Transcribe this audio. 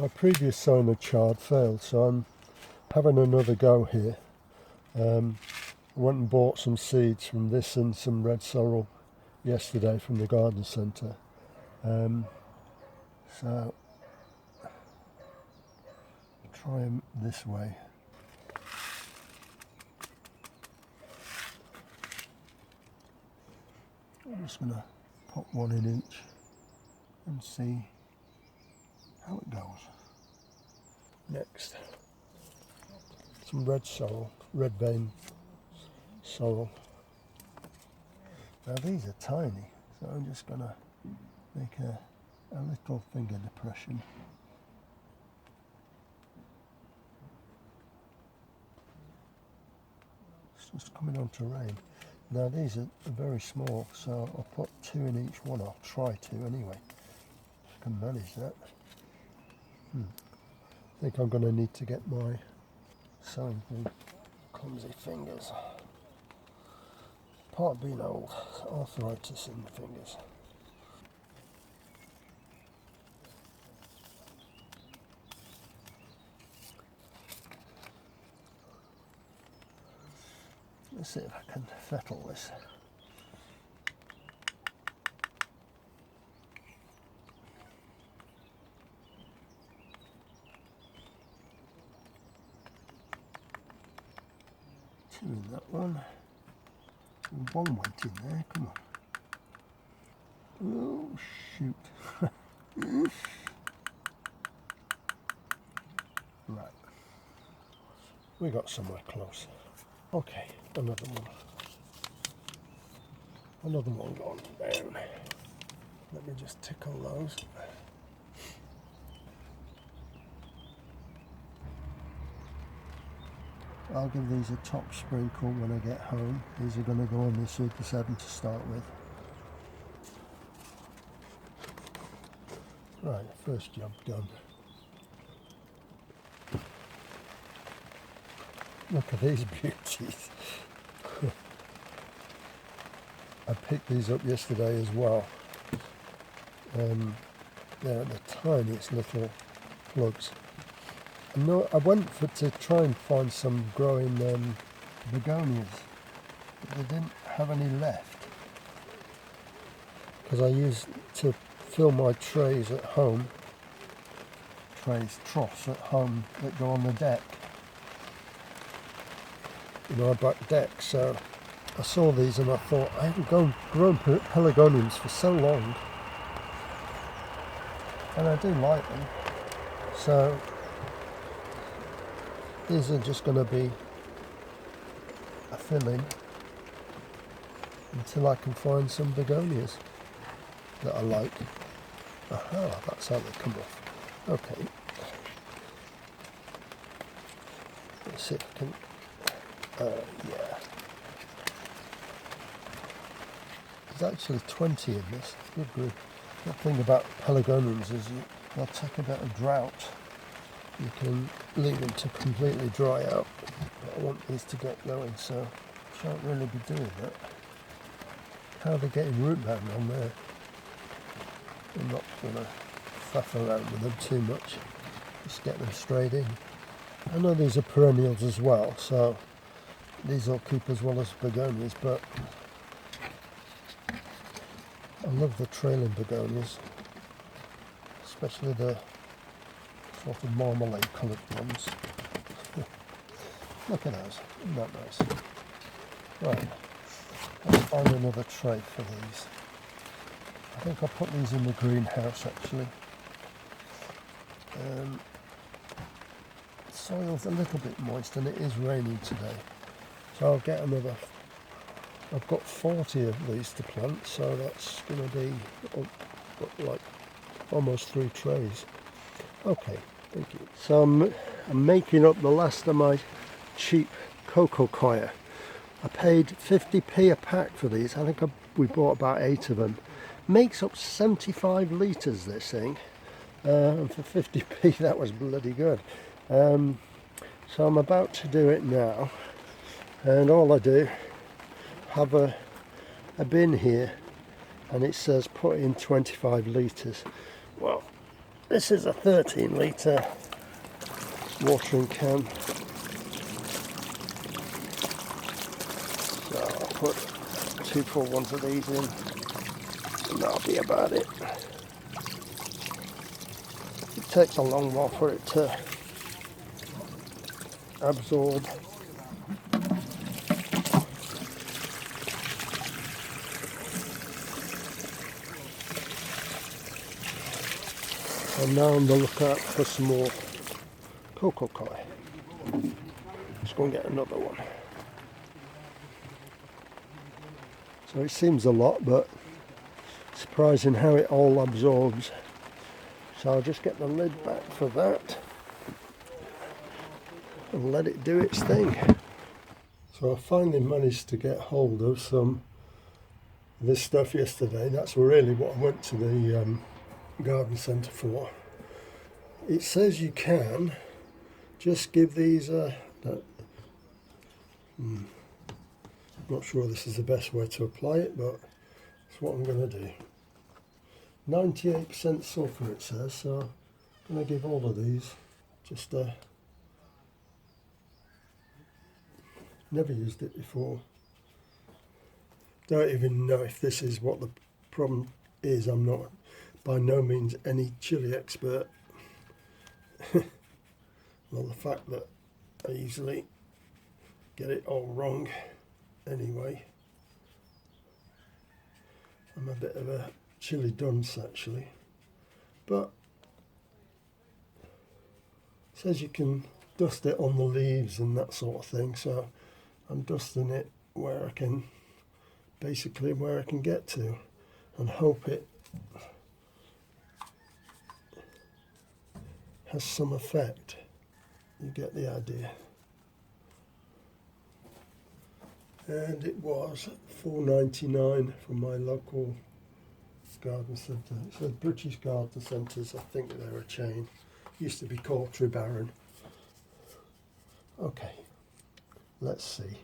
My previous sown of chard failed, so I'm having another go here. I went and bought some seeds from this and some red sorrel yesterday from the garden centre. So try them this way. I'm just going to pop one in each and see how it goes. Next, some red sorrel, red veined sorrel. Now these are tiny, so I'm just going to make a little finger depression. It's just coming on to rain. Now these are very small, so I'll put 2 in each one. I'll try to anyway, if I can manage that. I think I'm going to need to get my sewing thing. Clumsy fingers. Part being old, arthritis in the fingers. Let's see if I can fettle this. Two in that one. One went in there, come on. Oh, shoot. Right. We got somewhere close. Okay, another one. Another one gone down. Let me just tickle those. I'll give these a top sprinkle when I get home. These are going to go on the Super 7 to start with. Right, first job done. Look at these beauties. I picked these up yesterday as well. They're the tiniest little plugs. I went to try and find some growing begonias, but they didn't have any left. Because I used to fill my trays at home, troughs at home that go on the deck. You know, our back deck, so I saw these and I thought, I haven't grown pelargoniums for so long, and I do like them, so these are just going to be a fill-in until I can find some begonias that I like. Aha, that's how they come off. Okay. Let's see if I can... yeah. There's actually 20 in this. Good grief. The thing about pelargoniums is they'll take a bit of drought. You can leave them to completely dry out. But I want these to get going, so I shan't really be doing that. How are they getting root bound on there? I'm not going to faff around with them too much. Just get them straight in. I know these are perennials as well, so these will keep as well as begonias, but I love the trailing begonias, especially the sort of marmalade coloured ones. Look at those, isn't that nice? Right, let's find another tray for these. I think I'll put these in the greenhouse actually. Soil's a little bit moist and it is raining today, so I'll get another. I've got 40 of these to plant, so that's going to be like almost 3 trays. Okay, thank you. So I'm making up the last of my cheap cocoa coir. I paid 50p a pack for these. I think we bought about 8 of them. Makes up 75 litres this thing, and for 50p that was bloody good. So I'm about to do it now, and all I do, have a bin here and it says put in 25 litres. Well, This is a 13 litre watering can. So I'll put 2 full ones of these in, and that'll be about it. It takes a long while for it to absorb. And now on the lookout for some more cocoa coir. Let's go and get another one. So it seems a lot, but surprising how it all absorbs. So I'll just get the lid back for that and let it do its thing. So I finally managed to get hold of some of this stuff yesterday. That's really what I went to the garden centre for. It says you can just give these not sure this is the best way to apply it, but that's what I'm going to do. 98% sulphur it says, so I'm going to give all of these just never used it before. Don't even know if this is what the problem is. I'm not by no means any chili expert. Well, the fact that I usually get it all wrong anyway. I'm a bit of a chili dunce actually, but it says you can dust it on the leaves and that sort of thing, so I'm dusting it where I can, basically where I can get to, and hope it has some effect. You get the idea. And it was $4.99 from my local garden centre. So British Garden Centres, I think they're a chain. Used to be called Trebarron. Okay, let's see.